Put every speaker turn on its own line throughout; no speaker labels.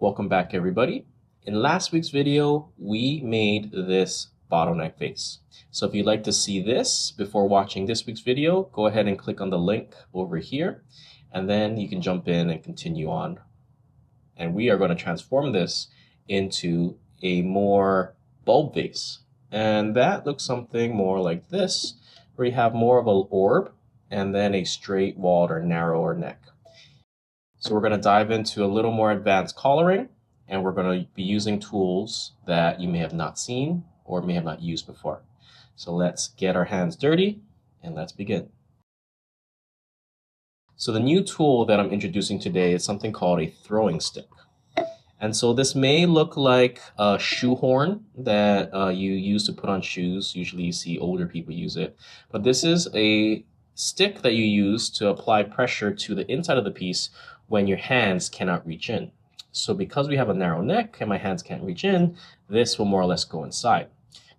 Welcome back, everybody. In last week's video, we made this bottleneck vase. So if you'd like to see this before watching this week's video, go ahead and click on the link over here, and then you can jump in and continue on. And we are going to transform this into a more bulb vase. And that looks something more like this, where you have more of an orb and then a straight walled or narrower neck. So we're going to dive into a little more advanced coloring, and we're going to be using tools that you may have not seen or may have not used before. So let's get our hands dirty and let's begin. So the new tool that I'm introducing today is something called a throwing stick. And so this may look like a shoehorn that you use to put on shoes. Usually you see older people use it. But this is a stick that you use to apply pressure to the inside of the piece when your hands cannot reach in. So because we have a narrow neck and my hands can't reach in, this will more or less go inside.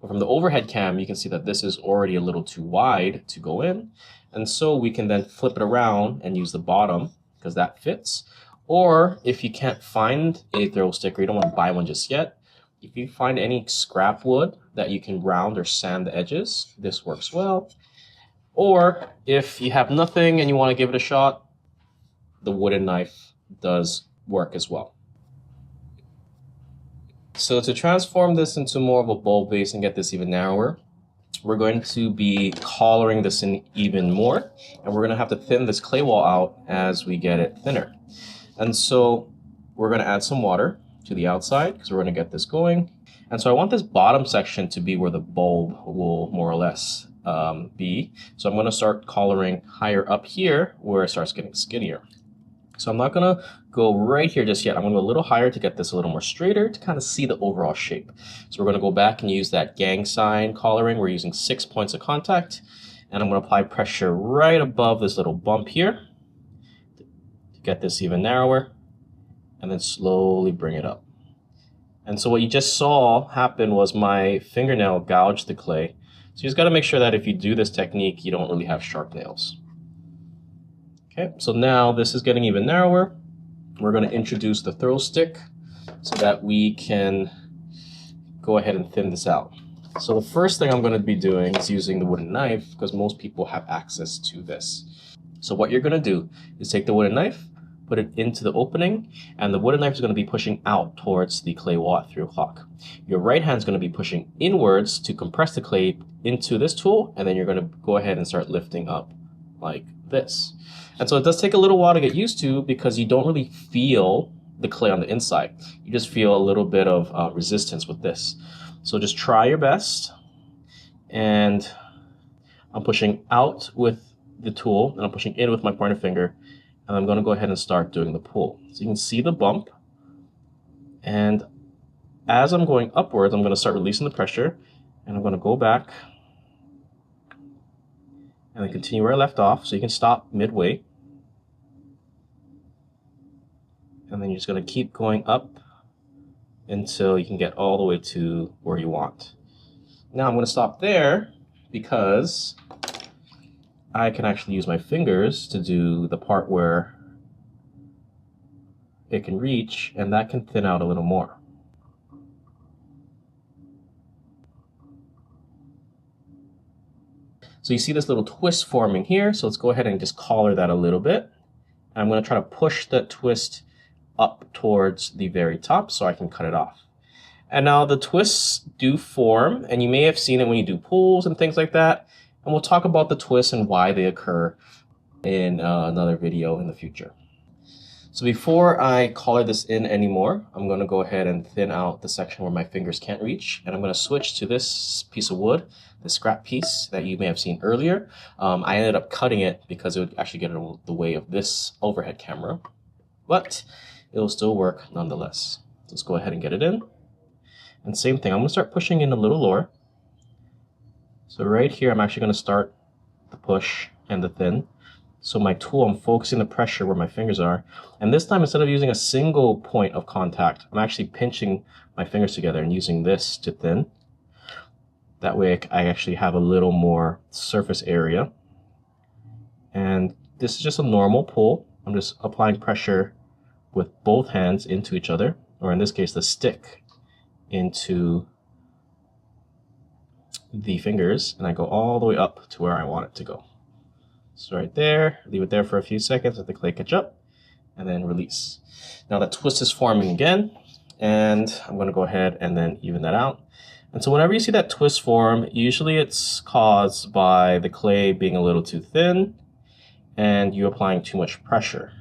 But from the overhead cam, you can see that this is already a little too wide to go in. And so we can then flip it around and use the bottom because that fits. Or if you can't find a throw stick or you don't want to buy one just yet, if you find any scrap wood that you can round or sand the edges, this works well. Or if you have nothing and you want to give it a shot, the wooden knife does work as well. So to transform this into more of a bulb vase and get this even narrower, we're going to be collaring this in even more, and we're going to have to thin this clay wall out as we get it thinner. And so we're going to add some water to the outside because we're going to get this going. And so I want this bottom section to be where the bulb will more or less be. So I'm going to start collaring higher up here where it starts getting skinnier. So I'm not going to go right here just yet. I'm going to go a little higher to get this a little more straighter to kind of see the overall shape. So we're going to go back and use that gang sign collaring. We're using 6 points of contact. And I'm going to apply pressure right above this little bump here to get this even narrower. And then slowly bring it up. And so what you just saw happen was my fingernail gouged the clay. So you just got to make sure that if you do this technique, you don't really have sharp nails. Okay, so now this is getting even narrower. We're going to introduce the throw stick so that we can go ahead and thin this out. So the first thing I'm going to be doing is using the wooden knife because most people have access to this. So what you're going to do is take the wooden knife, put it into the opening, and the wooden knife is going to be pushing out towards the clay wall at 3 o'clock. Your right hand is going to be pushing inwards to compress the clay into this tool, and then you're going to go ahead and start lifting up like this. And so it does take a little while to get used to because you don't really feel the clay on the inside. You just feel a little bit of resistance with this. So just try your best. And I'm pushing out with the tool, and I'm pushing in with my pointer finger. And I'm going to go ahead and start doing the pull. So you can see the bump. And as I'm going upwards, I'm going to start releasing the pressure. And I'm going to go back and then continue where I left off. So you can stop midway. And then you're just going to keep going up until you can get all the way to where you want. Now I'm going to stop there because I can actually use my fingers to do the part where it can reach, and that can thin out a little more. So you see this little twist forming here, so let's go ahead and just collar that a little bit. And I'm going to try to push that twist up towards the very top so I can cut it off. And now the twists do form, and you may have seen it when you do pulls and things like that. And we'll talk about the twists and why they occur in another video in the future. So before I collar this in anymore, I'm going to go ahead and thin out the section where my fingers can't reach. And I'm going to switch to this piece of wood, the scrap piece that you may have seen earlier. I ended up cutting it because it would actually get in the way of this overhead camera. But it'll still work nonetheless. Let's go ahead and get it in. And same thing, I'm going to start pushing in a little lower. So right here, I'm actually going to start the push and the thin. So my tool, I'm focusing the pressure where my fingers are. And this time, instead of using a single point of contact, I'm actually pinching my fingers together and using this to thin. That way I actually have a little more surface area. And this is just a normal pull. I'm just applying pressure with both hands into each other. or in this case, the stick, into the fingers, and I go all the way up to where I want it to go. So right there, leave it there for a few seconds, let the clay catch up, and then release. Now that twist is forming again, and I'm gonna go ahead and then even that out. And so whenever you see that twist form, usually it's caused by the clay being a little too thin and you applying too much pressure.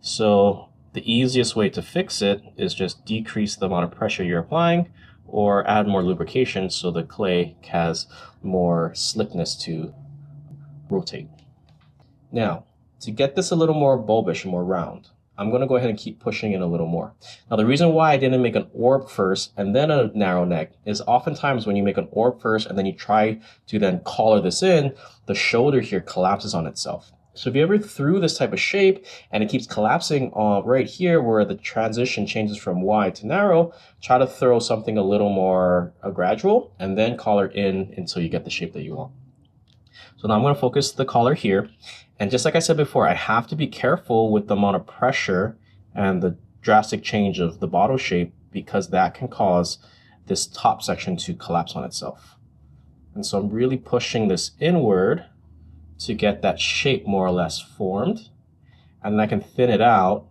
So the easiest way to fix it is just decrease the amount of pressure you're applying or add more lubrication so the clay has more slickness to rotate. Now, to get this a little more bulbish and more round, I'm going to go ahead and keep pushing it a little more. Now, the reason why I didn't make an orb first and then a narrow neck is oftentimes when you make an orb first and then you try to then collar this in, the shoulder here collapses on itself. So if you ever threw this type of shape and it keeps collapsing right here where the transition changes from wide to narrow, try to throw something a little more gradual and then collar in until you get the shape that you want. So now I'm going to focus the collar here. And just like I said before, I have to be careful with the amount of pressure and the drastic change of the bottle shape because that can cause this top section to collapse on itself. And so I'm really pushing this inward to get that shape more or less formed. And then I can thin it out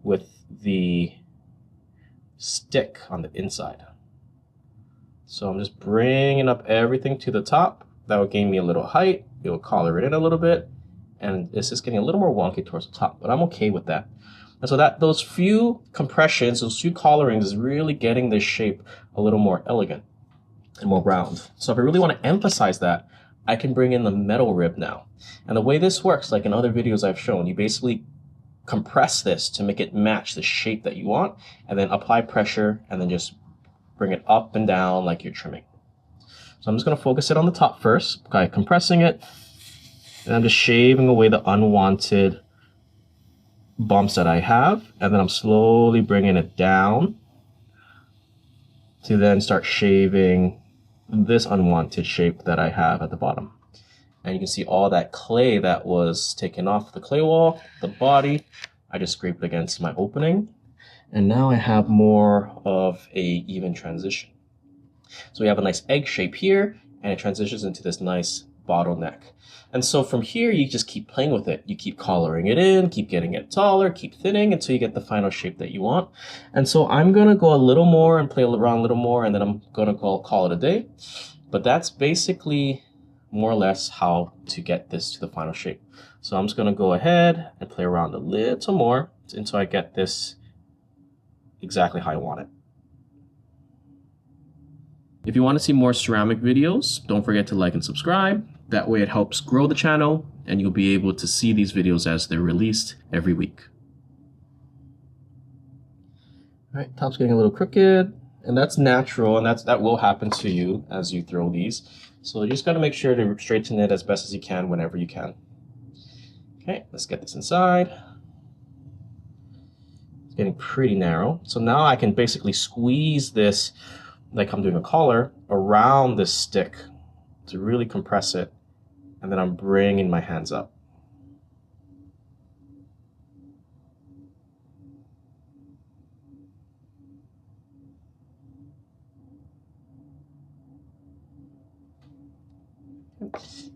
with the stick on the inside. So I'm just bringing up everything to the top. That will gain me a little height. It will collar it in a little bit. And it's just getting a little more wonky towards the top, but I'm okay with that. And so that those few compressions, those few collarings is really getting this shape a little more elegant and more round. So if I really want to emphasize that, I can bring in the metal rib now. And the way this works, like in other videos I've shown, you basically compress this to make it match the shape that you want, and then apply pressure, and then just bring it up and down like you're trimming. So I'm just going to focus it on the top first by compressing it, and I'm just shaving away the unwanted bumps that I have, and then I'm slowly bringing it down to then start shaving this unwanted shape that I have at the bottom. And you can see all that clay that was taken off the clay wall, the body, I just scraped against my opening, and now I have more of a even transition. So we have a nice egg shape here, and it transitions into this nice bottleneck. And so from here, you just keep playing with it. You keep collaring it in, keep getting it taller, keep thinning until you get the final shape that you want. And so I'm gonna go a little more and play around a little more, and then I'm gonna call it a day. But that's basically more or less how to get this to the final shape. So I'm just gonna go ahead and play around a little more until I get this exactly how I want it. If you want to see more ceramic videos, don't forget to like and subscribe. That way it helps grow the channel and you'll be able to see these videos as they're released every week. All right, top's getting a little crooked, and that's natural, and that will happen to you as you throw these. So you just got to make sure to straighten it as best as you can whenever you can. Okay, let's get this inside. It's getting pretty narrow. So now I can basically squeeze this like I'm doing a collar around this stick to really compress it, and then I'm bringing my hands up.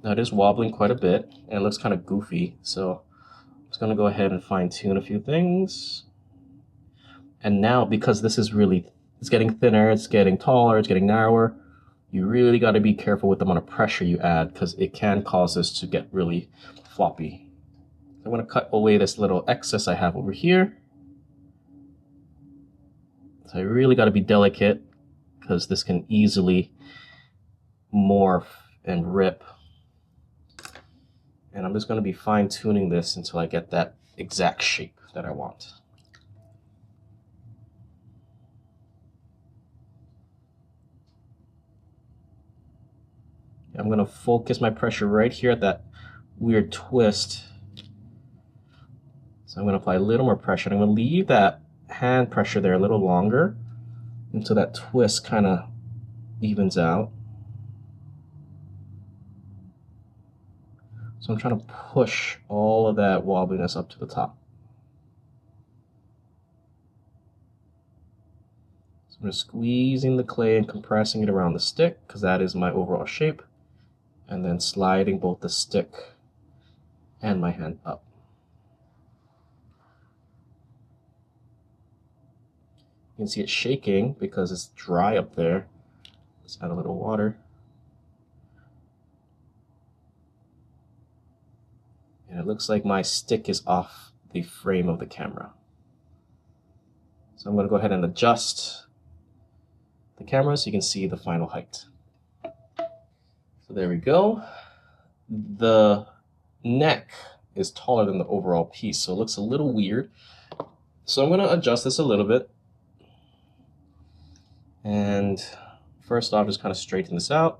Now it is wobbling quite a bit and it looks kind of goofy, so I'm just going to go ahead and fine tune a few things. And now, because this is really, it's getting thinner, it's getting taller, it's getting narrower, you really got to be careful with the amount of pressure you add because it can cause this to get really floppy. I'm going to cut away this little excess I have over here. So I really got to be delicate because this can easily morph and rip. And I'm just going to be fine tuning this until I get that exact shape that I want. I'm going to focus my pressure right here at that weird twist. So I'm going to apply a little more pressure. I'm going to leave that hand pressure there a little longer until that twist kind of evens out. So I'm trying to push all of that wobbliness up to the top. So I'm just squeezing the clay and compressing it around the stick because that is my overall shape. And then sliding both the stick and my hand up. You can see it shaking because it's dry up there. Let's add a little water. And it looks like my stick is off the frame of the camera. So I'm going to go ahead and adjust the camera so you can see the final height. So there we go. The neck is taller than the overall piece, so it looks a little weird. So I'm going to adjust this a little bit. And first off, just kind of straighten this out.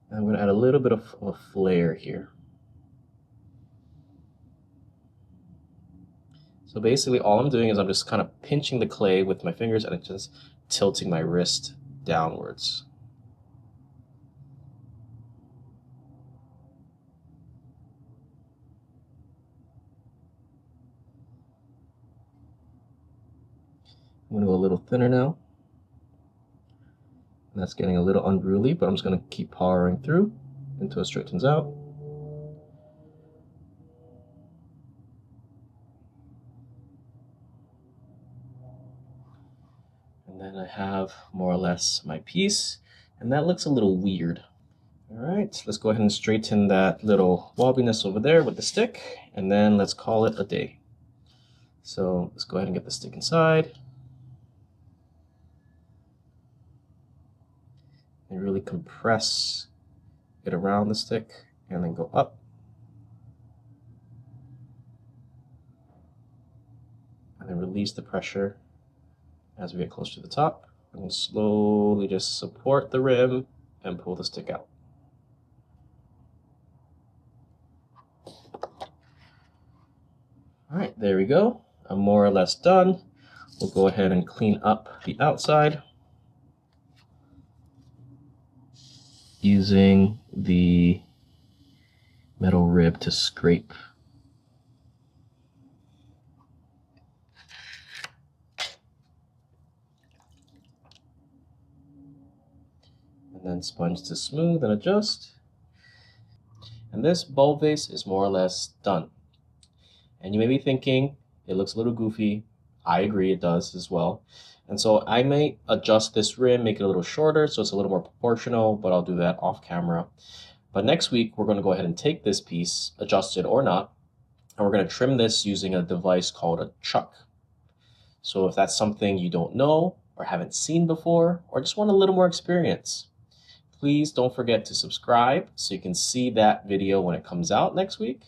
And I'm going to add a little bit of a flare here. So basically all I'm doing is I'm just kind of pinching the clay with my fingers and just tilting my wrist downwards. I'm going to go a little thinner now. And that's getting a little unruly, but I'm just going to keep powering through until it straightens out. And then I have more or less my piece, and that looks a little weird. All right, let's go ahead and straighten that little wobbliness over there with the stick, and then let's call it a day. So let's go ahead and get the stick inside. And really compress it around the stick, and then go up. And then release the pressure as we get close to the top. And slowly just support the rim and pull the stick out. All right, there we go. I'm more or less done. We'll go ahead and clean up the outside using the metal rib to scrape. And then sponge to smooth and adjust. And this bowl vase is more or less done. And you may be thinking, it looks a little goofy. I agree, it does as well. And so I may adjust this rim, make it a little shorter so it's a little more proportional, but I'll do that off camera. But next week, we're going to go ahead and take this piece, adjust it or not, and we're going to trim this using a device called a chuck. So if that's something you don't know or haven't seen before, or just want a little more experience, please don't forget to subscribe so you can see that video when it comes out next week.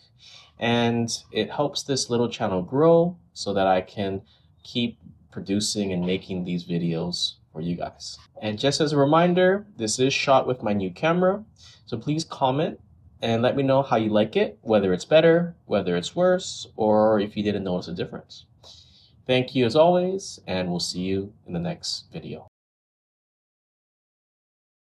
And it helps this little channel grow so that I can keep producing and making these videos for you guys. And just as a reminder, this is shot with my new camera. So please comment and let me know how you like it, whether it's better, whether it's worse, or if you didn't notice a difference. Thank you as always, and we'll see you in the next video.